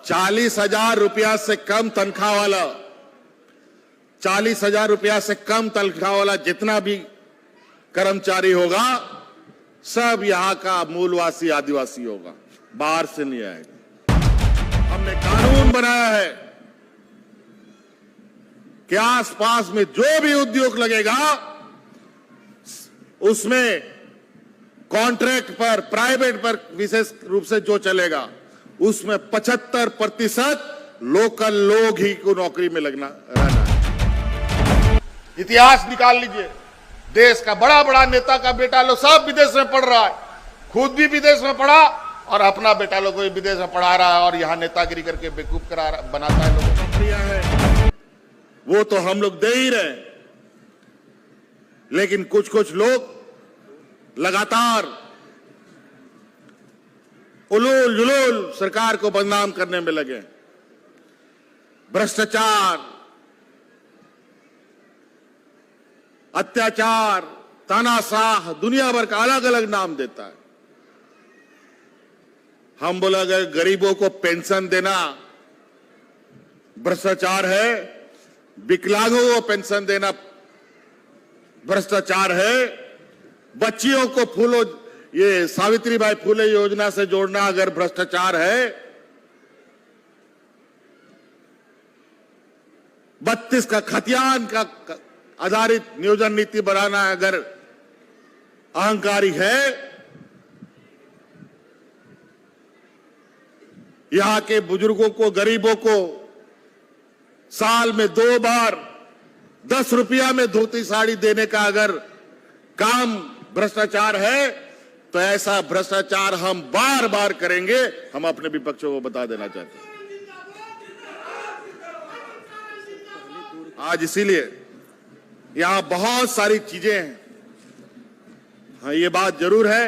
40,000 रुपया से कम तनख्वाह वाला 40,000 रुपया से कम तनख्वाह वाला जितना भी कर्मचारी होगा सब यहां का मूलवासी आदिवासी होगा, बाहर से नहीं आएगा। हमने कानून बनाया है कि आसपास में जो भी उद्योग लगेगा उसमें कॉन्ट्रैक्ट पर, प्राइवेट पर विशेष रूप से जो चलेगा उसमें 75% लोकल लोग ही को नौकरी में रहना है। इतिहास निकाल लीजिए, देश का बड़ा बड़ा नेता का बेटा लोग सब विदेश में पढ़ रहा है, खुद भी विदेश में पढ़ा और अपना बेटा लोग को विदेश में पढ़ा रहा है और यहाँ नेतागिरी करके बेवकूफ बनाता है लोगों को। नौकरियां है वो तो हम लोग दे ही रहे, लेकिन कुछ कुछ लोग लगातार उलूल जुलूल सरकार को बदनाम करने में लगे। भ्रष्टाचार, अत्याचार, तानाशाह, दुनिया भर का अलग अलग नाम देता है। हम बोले अगर गरीबों को पेंशन देना भ्रष्टाचार है, विकलांगों को पेंशन देना भ्रष्टाचार है, बच्चियों को ये सावित्रीबाई फुले योजना से जोड़ना अगर भ्रष्टाचार है, 32 का खतियान का आधारित नियोजन नीति बनाना अगर अहंकारी है, यहां के बुजुर्गों को, गरीबों को साल में 2 बार 10 रुपया में धोती साड़ी देने का अगर काम भ्रष्टाचार है तो ऐसा भ्रष्टाचार हम बार बार करेंगे। हम अपने विपक्षों को बता देना चाहते हैं। आज इसीलिए यहां बहुत सारी चीजें हैं। हाँ, ये बात जरूर है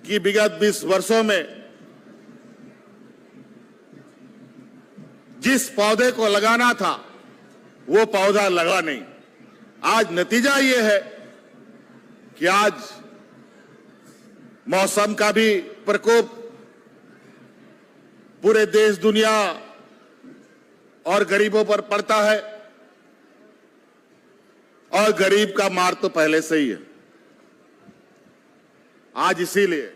कि विगत 20 वर्षों में जिस पौधे को लगाना था वो पौधा लगा नहीं। आज नतीजा ये है कि आज मौसम का भी प्रकोप पूरे देश दुनिया और गरीबों पर पड़ता है और गरीब का मार तो पहले से ही है। आज इसीलिए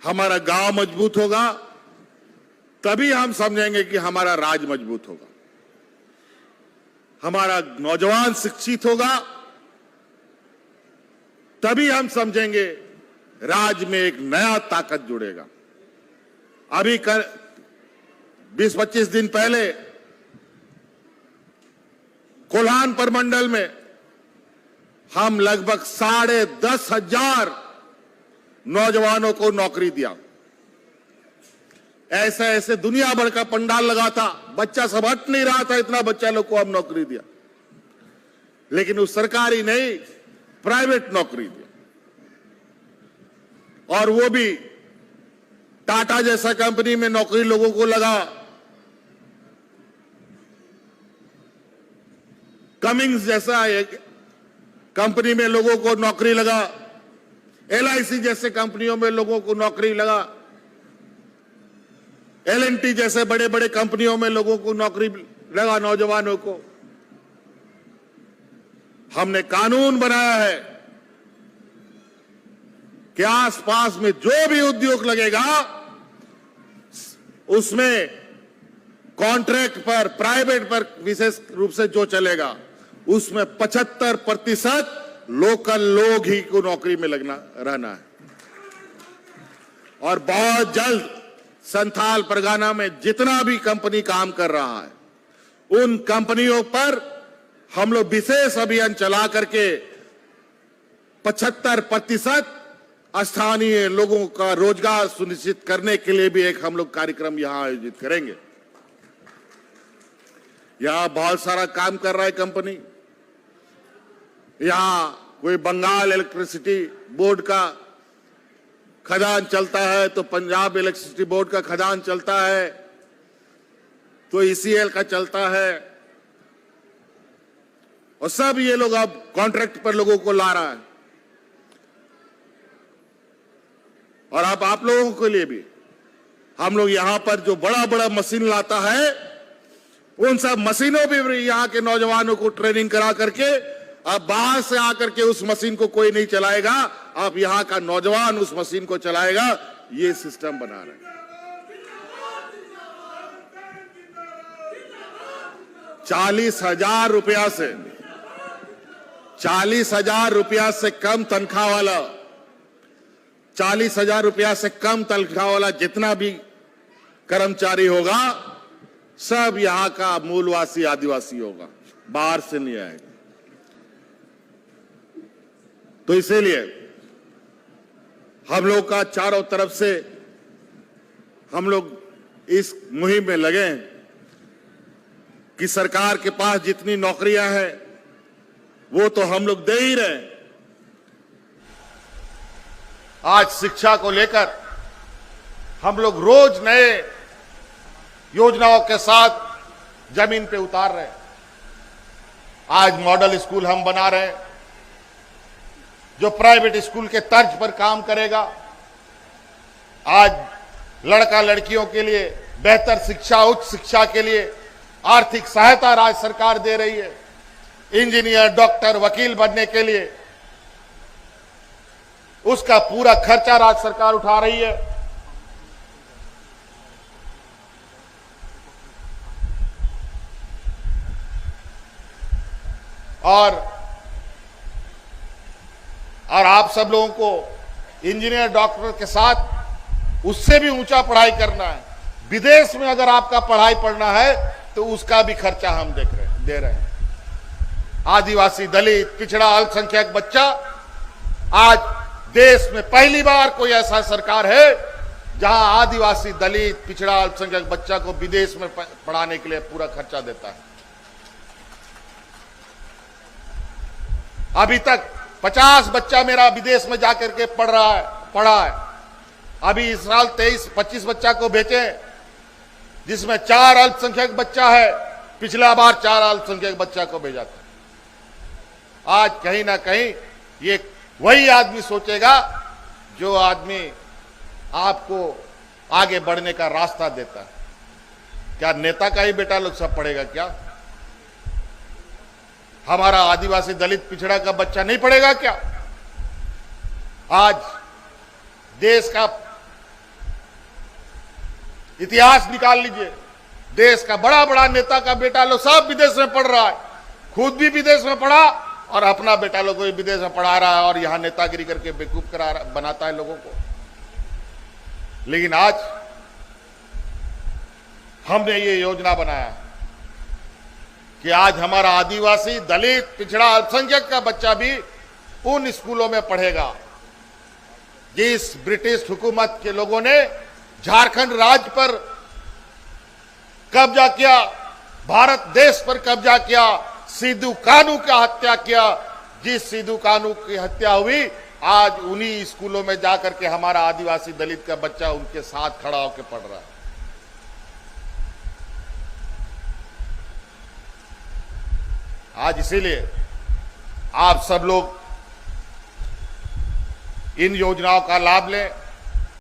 हमारा गांव मजबूत होगा तभी हम समझेंगे कि हमारा राज मजबूत होगा, हमारा नौजवान शिक्षित होगा तभी हम समझेंगे राज्य में एक नया ताकत जुड़ेगा। अभी 20-25 दिन पहले कोल्हान प्रमंडल में हम लगभग 10,500 नौजवानों को नौकरी दिया। ऐसे ऐसे दुनिया भर का पंडाल लगा था, बच्चा सब हट नहीं रहा था, इतना बच्चा लोग को हम नौकरी दिया। लेकिन उस सरकारी नहीं, प्राइवेट नौकरी दी और वो भी टाटा जैसा कंपनी में नौकरी लोगों को लगा, कमिंग्स जैसा एक कंपनी में लोगों को नौकरी लगा, LIC जैसे कंपनियों में लोगों को नौकरी लगा, L&T जैसे बड़े बड़े कंपनियों में लोगों को नौकरी लगा, नौजवानों को। हमने कानून बनाया है कि आसपास में जो भी उद्योग लगेगा उसमें कॉन्ट्रैक्ट पर, प्राइवेट पर विशेष रूप से जो चलेगा उसमें 75% लोकल लोग ही को नौकरी में रहना है। और बहुत जल्द संथाल परगना में जितना भी कंपनी काम कर रहा है उन कंपनियों पर हम लोग विशेष अभियान चला करके 75% स्थानीय लोगों का रोजगार सुनिश्चित करने के लिए भी एक हम लोग कार्यक्रम यहां आयोजित करेंगे। यहां बहुत सारा काम कर रहा है कंपनी। यहां कोई बंगाल इलेक्ट्रिसिटी बोर्ड का खदान चलता है तो पंजाब इलेक्ट्रिसिटी बोर्ड का खदान चलता है, तो ECL का चलता है, और सब ये लोग अब कॉन्ट्रैक्ट पर लोगों को ला रहा है। और अब आप लोगों के लिए भी हम लोग यहां पर जो बड़ा बड़ा मशीन लाता है, उन सब मशीनों भी यहां के नौजवानों को ट्रेनिंग करा करके, अब बाहर से आकर के उस मशीन को कोई नहीं चलाएगा, अब यहां का नौजवान उस मशीन को चलाएगा। ये सिस्टम बना रहे हैं। 40,000 रुपया से 40,000 रुपया से कम तनख्वाह वाला 40,000 रुपया से कम तनख्वाह वाला जितना भी कर्मचारी होगा, सब यहां का मूलवासी आदिवासी होगा, बाहर से नहीं आएगा। तो इसीलिए हम लोग का चारों तरफ से हम लोग इस मुहिम में लगे कि सरकार के पास जितनी नौकरियां हैं वो तो हम लोग दे ही रहे हैं। आज शिक्षा को लेकर हम लोग रोज नए योजनाओं के साथ जमीन पे उतार रहे हैं। आज मॉडल स्कूल हम बना रहे हैं जो प्राइवेट स्कूल के तर्ज पर काम करेगा। आज लड़का लड़कियों के लिए बेहतर शिक्षा, उच्च शिक्षा के लिए आर्थिक सहायता राज्य सरकार दे रही है। इंजीनियर, डॉक्टर, वकील बनने के लिए उसका पूरा खर्चा राज्य सरकार उठा रही है। और आप सब लोगों को इंजीनियर, डॉक्टर के साथ उससे भी ऊंचा पढ़ाई करना है। विदेश में अगर आपका पढ़ाई पढ़ना है तो उसका भी खर्चा हम दे रहे हैं। आदिवासी, दलित, पिछड़ा, अल्पसंख्यक बच्चा, आज देश में पहली बार कोई ऐसा सरकार है जहां आदिवासी, दलित, पिछड़ा, अल्पसंख्यक बच्चा को विदेश में पढ़ाने के लिए पूरा खर्चा देता है। अभी तक 50 बच्चा मेरा विदेश में जाकर के पढ़ा है। अभी इस साल 23-25 बच्चा को भेजे, जिसमें 4 अल्पसंख्यक बच्चा है। पिछला बार 4 अल्पसंख्यक बच्चा को भेजा था। आज कहीं ना कहीं ये वही आदमी सोचेगा जो आदमी आपको आगे बढ़ने का रास्ता देता है। क्या नेता का ही बेटा लोग सब पढ़ेगा क्या? हमारा आदिवासी, दलित, पिछड़ा का बच्चा नहीं पढ़ेगा क्या? आज देश का इतिहास निकाल लीजिए। देश का बड़ा बड़ा नेता का बेटा लोग सब विदेश में पढ़ रहा है। खुद भी विदेश में पढ़ा और अपना बेटा लोग को भी विदेश में पढ़ा रहा है और यहां नेतागिरी करके बेवकूफ बनाता है लोगों को। लेकिन आज हमने ये योजना बनाया कि आज हमारा आदिवासी, दलित, पिछड़ा, अल्पसंख्यक का बच्चा भी उन स्कूलों में पढ़ेगा जिस ब्रिटिश हुकूमत के लोगों ने झारखंड राज्य पर कब्जा किया, भारत देश पर कब्जा किया, सिद्धू कानू का हत्या किया। जिस सिद्धू कानू की हत्या हुई, आज उन्हीं स्कूलों में जाकर के हमारा आदिवासी, दलित का बच्चा उनके साथ खड़ा होकर पढ़ रहा है। आज इसीलिए आप सब लोग इन योजनाओं का लाभ लें।